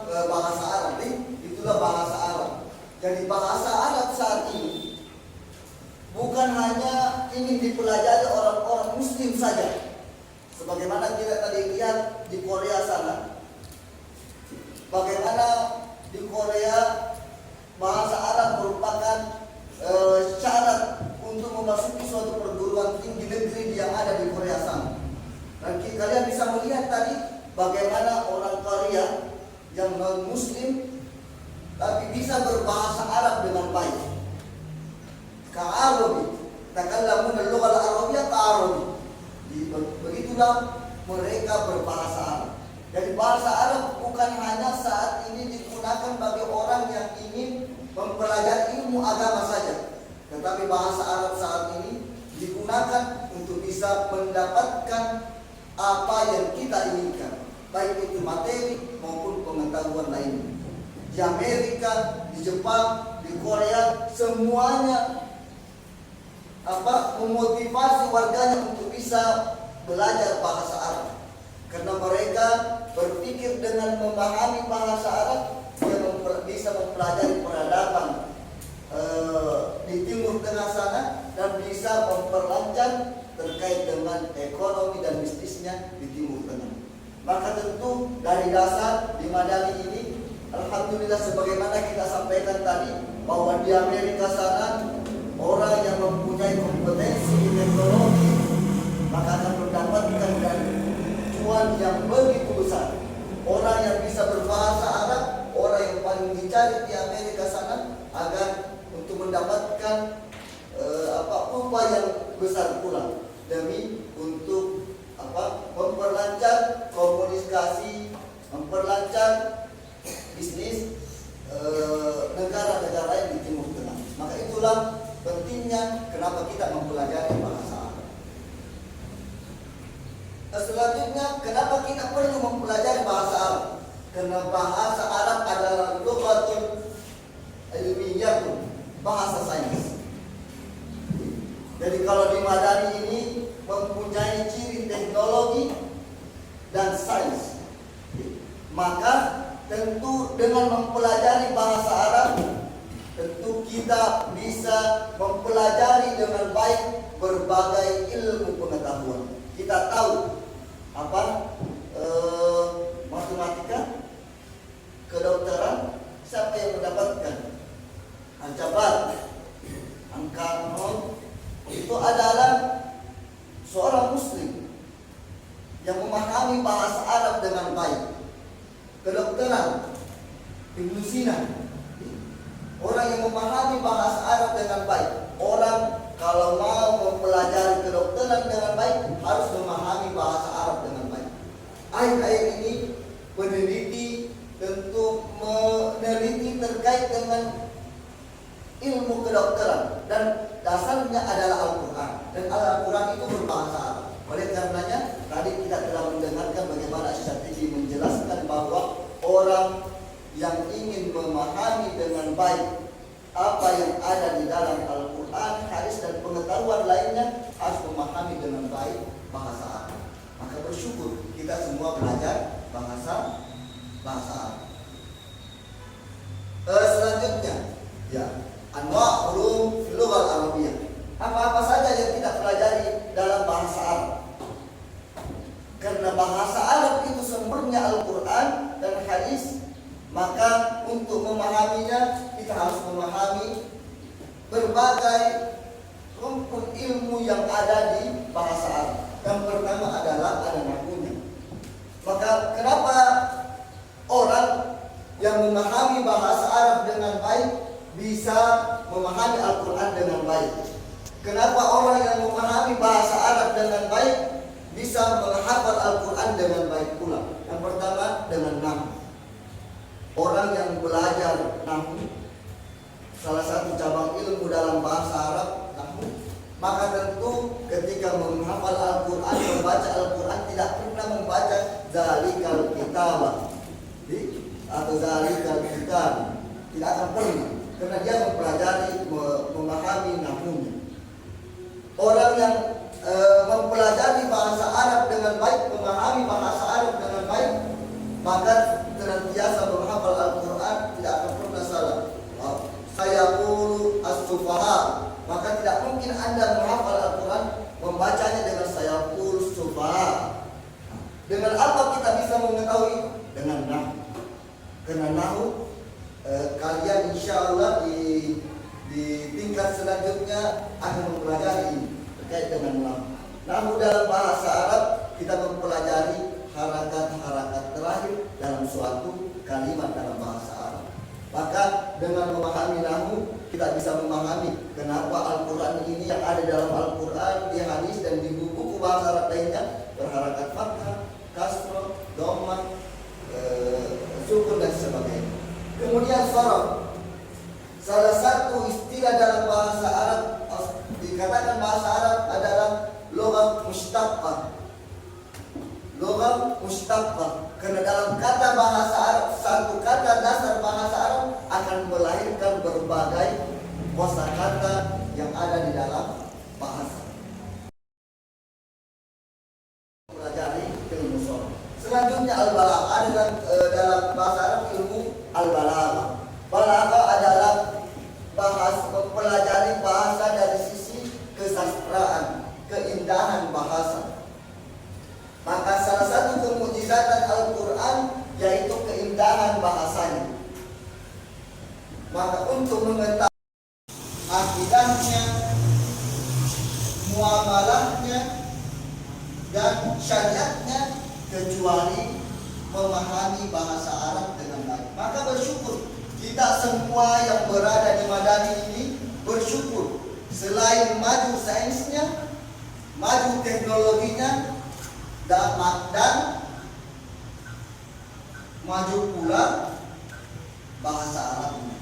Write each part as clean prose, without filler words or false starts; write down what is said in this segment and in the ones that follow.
bahasa Arab. Itulah bahasa Arab. Jadi bahasa Arab saat ini bukan hanya ingin dipelajari orang-orang Muslim saja. Sebagaimana kita tadi lihat di Korea sana, bagaimana di Korea bahasa Arab merupakan syarat untuk memasuki suatu perguruan tinggi negeri yang ada di Korea sana. Dan kalian bisa melihat tadi bagaimana orang Korea yang non Muslim tapi bisa berbahasa Arab dengan baik. Ka'arabi, takallamun al-lugha al-arabiyyah ka'arabi. Begitulah mereka berbahasa Arab. Jadi bahasa Arab bukan hanya saat ini digunakan bagi orang yang ingin mempelajari ilmu agama saja, tetapi bahasa Arab saat ini digunakan untuk bisa mendapatkan apa yang kita inginkan, baik itu materi maupun pengetahuan lainnya. Di Amerika, di Jepang, di Korea, semuanya memotivasi warganya untuk bisa belajar bahasa Arab, karena mereka berpikir dengan memahami bahasa Arab dia bisa mempelajari peradaban di Timur Tengah sana dan bisa memperlancar terkait dengan ekonomi dan bisnisnya di Timur Tengah. Maka tentu dari dasar di Madani ini, alhamdulillah sebagaimana kita sampaikan tadi, bahwa di Amerika sana orang yang mempunyai kompetensi di teknologi maka akan mendapatkan dari cuan yang begitu besar. Orang yang bisa berbahasa Arab, orang yang paling dicari di Amerika sana agar untuk mendapatkan upah yang besar pula demi untuk memperlancar komunikasi, memperlancar bisnis negara-negara yang di Timur Tengah. Maka itulah pentingnya kenapa kita mempelajari bahasa Arab. Selanjutnya, kenapa kita perlu mempelajari bahasa Arab? Karena bahasa Arab adalah lughatun ilmiyyah, bahasa sains. Jadi kalau di Madani ini mempunyai ciri teknologi dan sains, maka tentu dengan mempelajari bahasa Arab, tentu kita bisa mempelajari dengan baik berbagai ilmu pengetahuan. Kita tahu matematika, kedokteran, siapa yang mendapatkan aljabar, angka nol, itu adalah seorang Muslim yang memahami bahasa Arab dengan baik. Kedokteran, Ibnu Sina, orang yang memahami bahasa Arab dengan baik. Orang kalau mau mempelajari kedokteran dengan baik harus memahami bahasa Arab dengan baik. Akhir-akhir ini peneliti tentu meneliti terkait dengan ilmu kedokteran dan dasarnya adalah Al-Quran, dan Al-Quran itu berbahasa Arab. Oleh karenanya tadi kita telah mendengarkan bagaimana Syatibi menjelaskan bahwa orang yang ingin memahami dengan baik apa yang ada di dalam Al-Quran, hadis dan pengetahuan lainnya harus memahami dengan baik bahasa Arab. Maka bersyukur kita semua belajar bahasa Arab. Selanjutnya, anwa' ulum fil lughah al-arabiyyah. Apa-apa saja yang kita pelajari dalam bahasa Arab. Karena bahasa Arab itu sumbernya Al-Quran dan hadis, maka untuk memahaminya kita harus memahami berbagai rumpun ilmu yang ada di bahasa Arab. Yang pertama adalah ada nahwunya. Maka kenapa orang yang memahami bahasa Arab dengan baik bisa memahami Al-Quran dengan baik? Kenapa orang yang memahami bahasa Arab dengan baik bisa menghafal Al-Quran dengan baik pula? Yang pertama dengan nahwu. Orang yang belajar nahwu, salah satu cabang ilmu dalam bahasa Arab, nahwu, maka tentu ketika menghafal Al-Quran, membaca Al-Quran tidak pernah membaca zalikal kitabah atau zalikal kitab, tidak akan pernah, karena dia mempelajari, memahami nahwunya. Orang yang mempelajari bahasa Arab dengan baik, memahami bahasa Arab dengan baik, maka senantiasa menghafal Al-Quran tidak akan pernah salah. Saya qulu as-sufaha, maka tidak mungkin Anda menghafal Al-Quran membacanya dengan saya qulu sufaha. Dengan apa kita bisa mengetahui? Dengan nahu. Karena nahu kalian insya Allah di tingkat selanjutnya akan mempelajari ini terkait dengan nahu. Nahu dalam bahasa Arab kita mempelajari harakat-harakat terakhir dalam suatu kalimat dalam bahasa Arab. Maka dengan memahami nahu kita bisa memahami kenapa Al-Quran ini yang ada dalam Al-Quran, di hadis dan di buku-buku bahasa Arab lainnya berharakat fathah, kasroh, dhammah, sukun dan sebagainya. Kemudian sorof, salah satu istilah dalam bahasa Arab dikatakan bahasa Arab adalah lughat mustaqqah. Lughat mustaqqah karena dalam kata bahasa Arab, satu kata dasar bahasa Arab akan melahirkan berbagai kosakata yang ada di dalam bahasa. Pelajari ilmu sorof. Selanjutnya al-balaghah, ada dalam bahasa Arab ilmu al-balaghah. Balaghah adalah mempelajari bahasa dari sisi kesastraan, keindahan bahasa. Maka salah satu kemujizatan Al-Quran yaitu keindahan bahasanya. Maka untuk mengetahui akidahnya, muamalahnya, dan syariatnya kecuali memahami bahasa Arab dengan baik. Maka bersyukur kita semua yang berada di Madani ini, bersyukur selain maju sainsnya, maju teknologinya, dan maju pula bahasa Arabnya.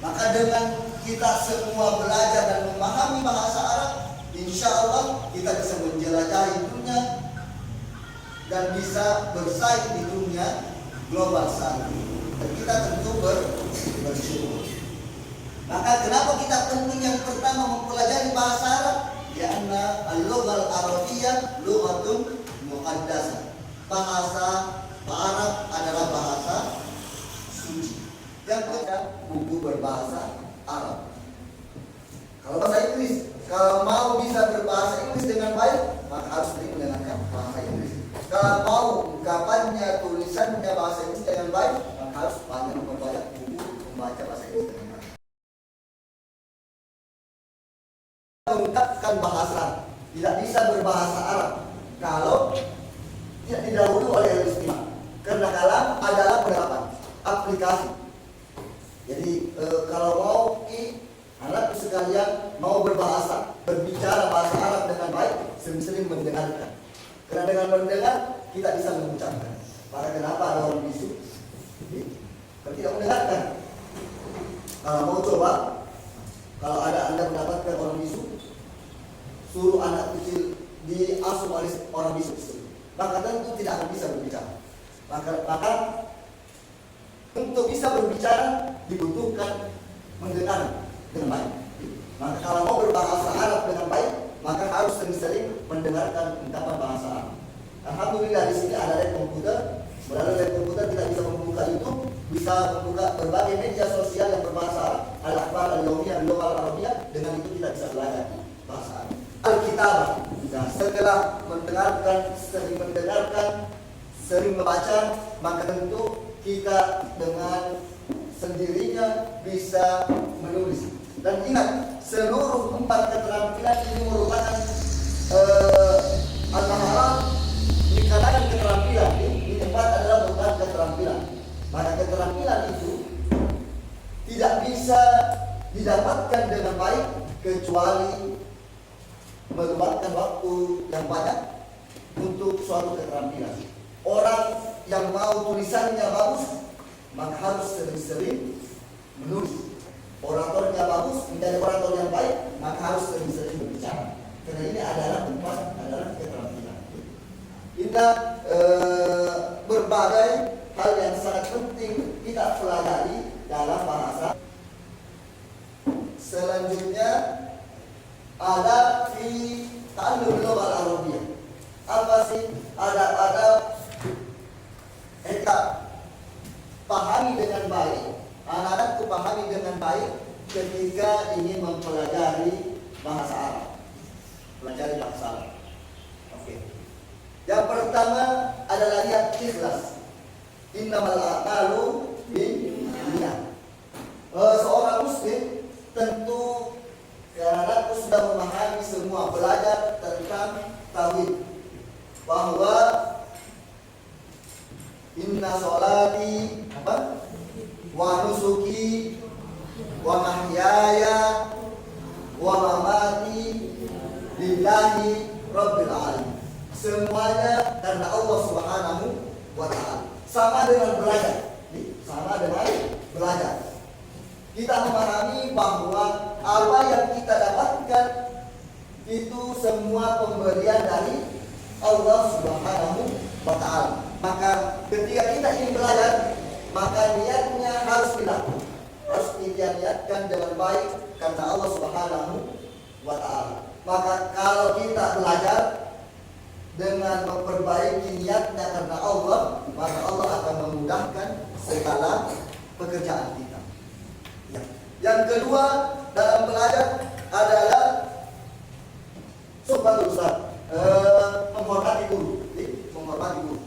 Maka dengan kita semua belajar dan memahami bahasa Arab, insya Allah kita bisa menjelajahi dunia dan bisa bersaing di dunia global sana. Dan kita tentu bersyukur. Maka kenapa kita penting yang pertama mempelajari bahasa Arab? Karena al-lughah al-arabiyyah lughatun muqaddasah. Bahasa Arab adalah bahasa suci. Yang kedua, buku berbahasa Arab. Kalau bahasa Inggris, kalau mau bisa berbahasa Inggris dengan baik, maka harus sering mendengarkan bahasa Inggris. Kalau mau ungkapannya, tulisannya bahasa Inggris dengan baik, maka harus banyak membaca buku, membaca bahasa Inggris dengan baik. Mengungkapkan bahasa, tidak bisa berbahasa Arab kalau tidak didahului oleh istilah. Karena kalam adalah penerapan, aplikasi. Jadi kalau mau anak sekalian mau berbahasa, berbicara bahasa Arab dengan baik, sering-sering mendengarkan. Karena dengan mendengar kita bisa mengucapkan. Maka kenapa ada orang bisu? Kalau tidak mendengarkan. Kalau mau coba, kalau ada Anda mendapatkan orang bisu, suruh anak kecil diasuh oleh orang bisu, maka tentu tidak akan bisa berbicara. Maka untuk bisa berbicara dibutuhkan mendengar dengan baik. Maka kalau mau berbahasa Arab dengan baik, maka harus sering-sering mendengarkan ungkapan bahasa Arab. Alhamdulillah di sini ada lab komputer. Melalui lab komputer kita bisa membuka YouTube, bisa membuka berbagai media sosial yang berbahasa Arab, al-akhbar al-yawmiyah, al-lughah al-arabiyyah. Dengan itu kita bisa belajar bahasa Arab. Alkitab. Nah, setelah mendengarkan, sering membaca, maka tentu kita dengan sendirinya bisa menulis. Dan ingat, seluruh 4 keterampilan ini merupakan al-maharat, dikatakan keterampilan. Ini 4 adalah merupakan keterampilan. Maka keterampilan itu tidak bisa didapatkan dengan baik kecuali meluangkan waktu yang banyak untuk suatu keterampilan. Orang yang mau tulisannya bagus, maka harus sering-sering menulis. Oratornya bagus, menjadi orator yang baik, maka harus sering-sering berbicara. Karena ini adalah keterampilan. Kita berbagai hal yang sangat penting kita pelajari dalam bahasa. Selanjutnya ada fi ta'allum lughah al-arabiyyah. Apa sih adab-adab etika pahami dengan baik, anak-anakku pahami dengan baik ketika ingin mempelajari bahasa Arab. Pelajari bahasa Arab. Oke. Yang pertama adalah lihat ikhlas. Innamal a'malu binniyat. Seorang muslim tentu karena aku sudah memahami semua, belajar tentang tauhid, bahwa inna sholati wa nusuki wa mahyaya wa mamati lillahi rabbil alamin. Semuanya karena Allah Subhanahu wa ta'ala. Sama dengan belajar. Sama dengan belajar. Kita memahami bahwa apa yang kita dapatkan itu semua pemberian dari Allah Subhanahu wa ta'ala. Maka ketika kita ingin belajar, maka niatnya harus dilakukan. Harus niatkan dengan baik karena Allah Subhanahu wa ta'ala. Maka kalau kita belajar dengan memperbaiki niatnya karena Allah, maka Allah akan memudahkan segala pekerjaan kita. Ya. Yang kedua dalam belajar adalah sobat ustaz, menghormati guru. Menghormati guru.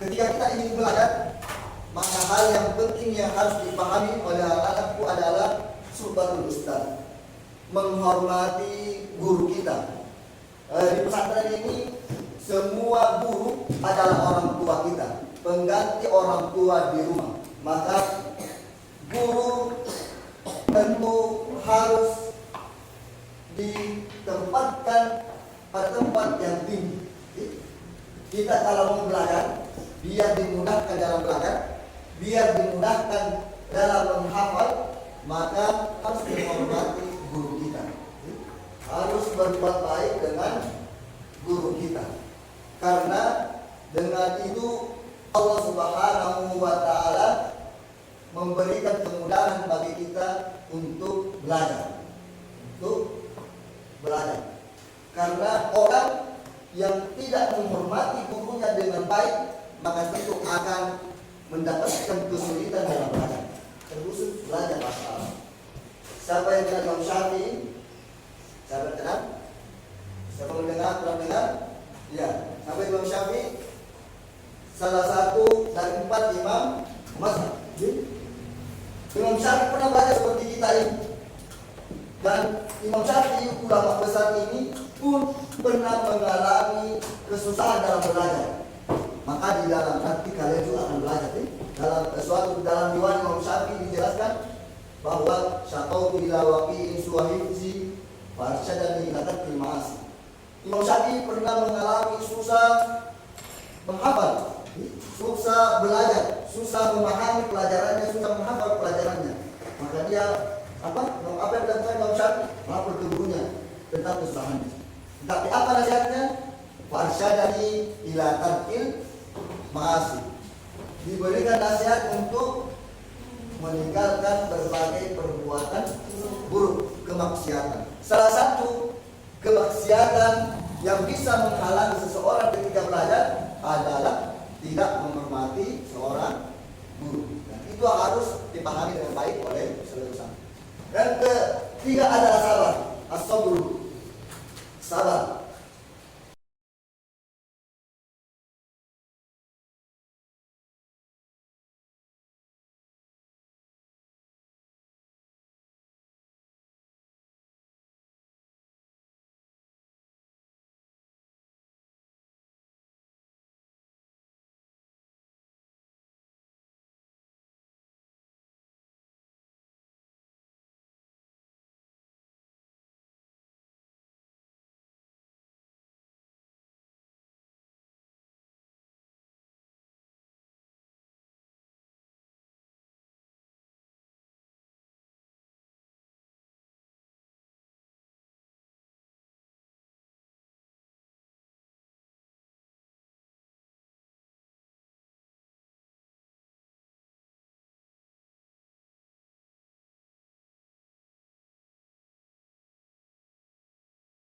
Ketika kita ingin belajar, maka hal yang penting yang harus dipahami oleh anak-anakku adalah sobat ustaz, menghormati guru kita. Di pesantren ini semua guru adalah orang tua kita, pengganti orang tua di rumah. Maka guru tentu harus ditempatkan pada tempat yang tinggi. Kita kalau mau belajar, biar dimudahkan dalam belajar, biar dimudahkan dalam menghafal, maka harus menghormati guru kita. Harus berbuat baik dengan guru kita, karena dengan itu Allah Subhanahu wa ta'ala memberikan kemudahan bagi kita untuk belajar. Karena orang yang tidak menghormati gurunya dengan baik, maka tentu akan mendapatkan kesulitan dalam belajar, terkhusus belajar bahasa Arab. Siapa yang kenal Imam Syafi'i? Siapa kenal? Siapa mendengar? Pernah dengar? Ya, sampai Imam Syafi'i salah satu dari 4 imam mazhab. Imam Syafi'i pernah belajar seperti kita ini. Dan Imam Syafi'i, ulama besar ini pun pernah mengalami kesusahan dalam belajar. Maka di dalam nanti kalian juga akan belajar. Dalam diwan Imam Syafi'i dijelaskan bahwa syaqautu ila waqi'in suwahibzi farsyadani ila tarkil ma'asi. Imam Syafi'i pernah mengalami susah menghafal, susah belajar, susah memahami pelajarannya, susah menghafal pelajarannya. Maka dia apa yang dilakukan Imam Syafi'i? Melapor ke gurunya tentang kesusahannya. Tapi apa nasihatnya? Farsyadani ila tarkil ma'asi. Diberikan nasihat untuk meninggalkan berbagai perbuatan buruk, kemaksiatan. Salah satu kemaksiatan yang bisa menghalangi seseorang ketika belajar adalah tidak menghormati seorang guru. Dan itu harus dipahami dengan baik oleh seluruh. Dan ketiga adalah sabar, as-sabr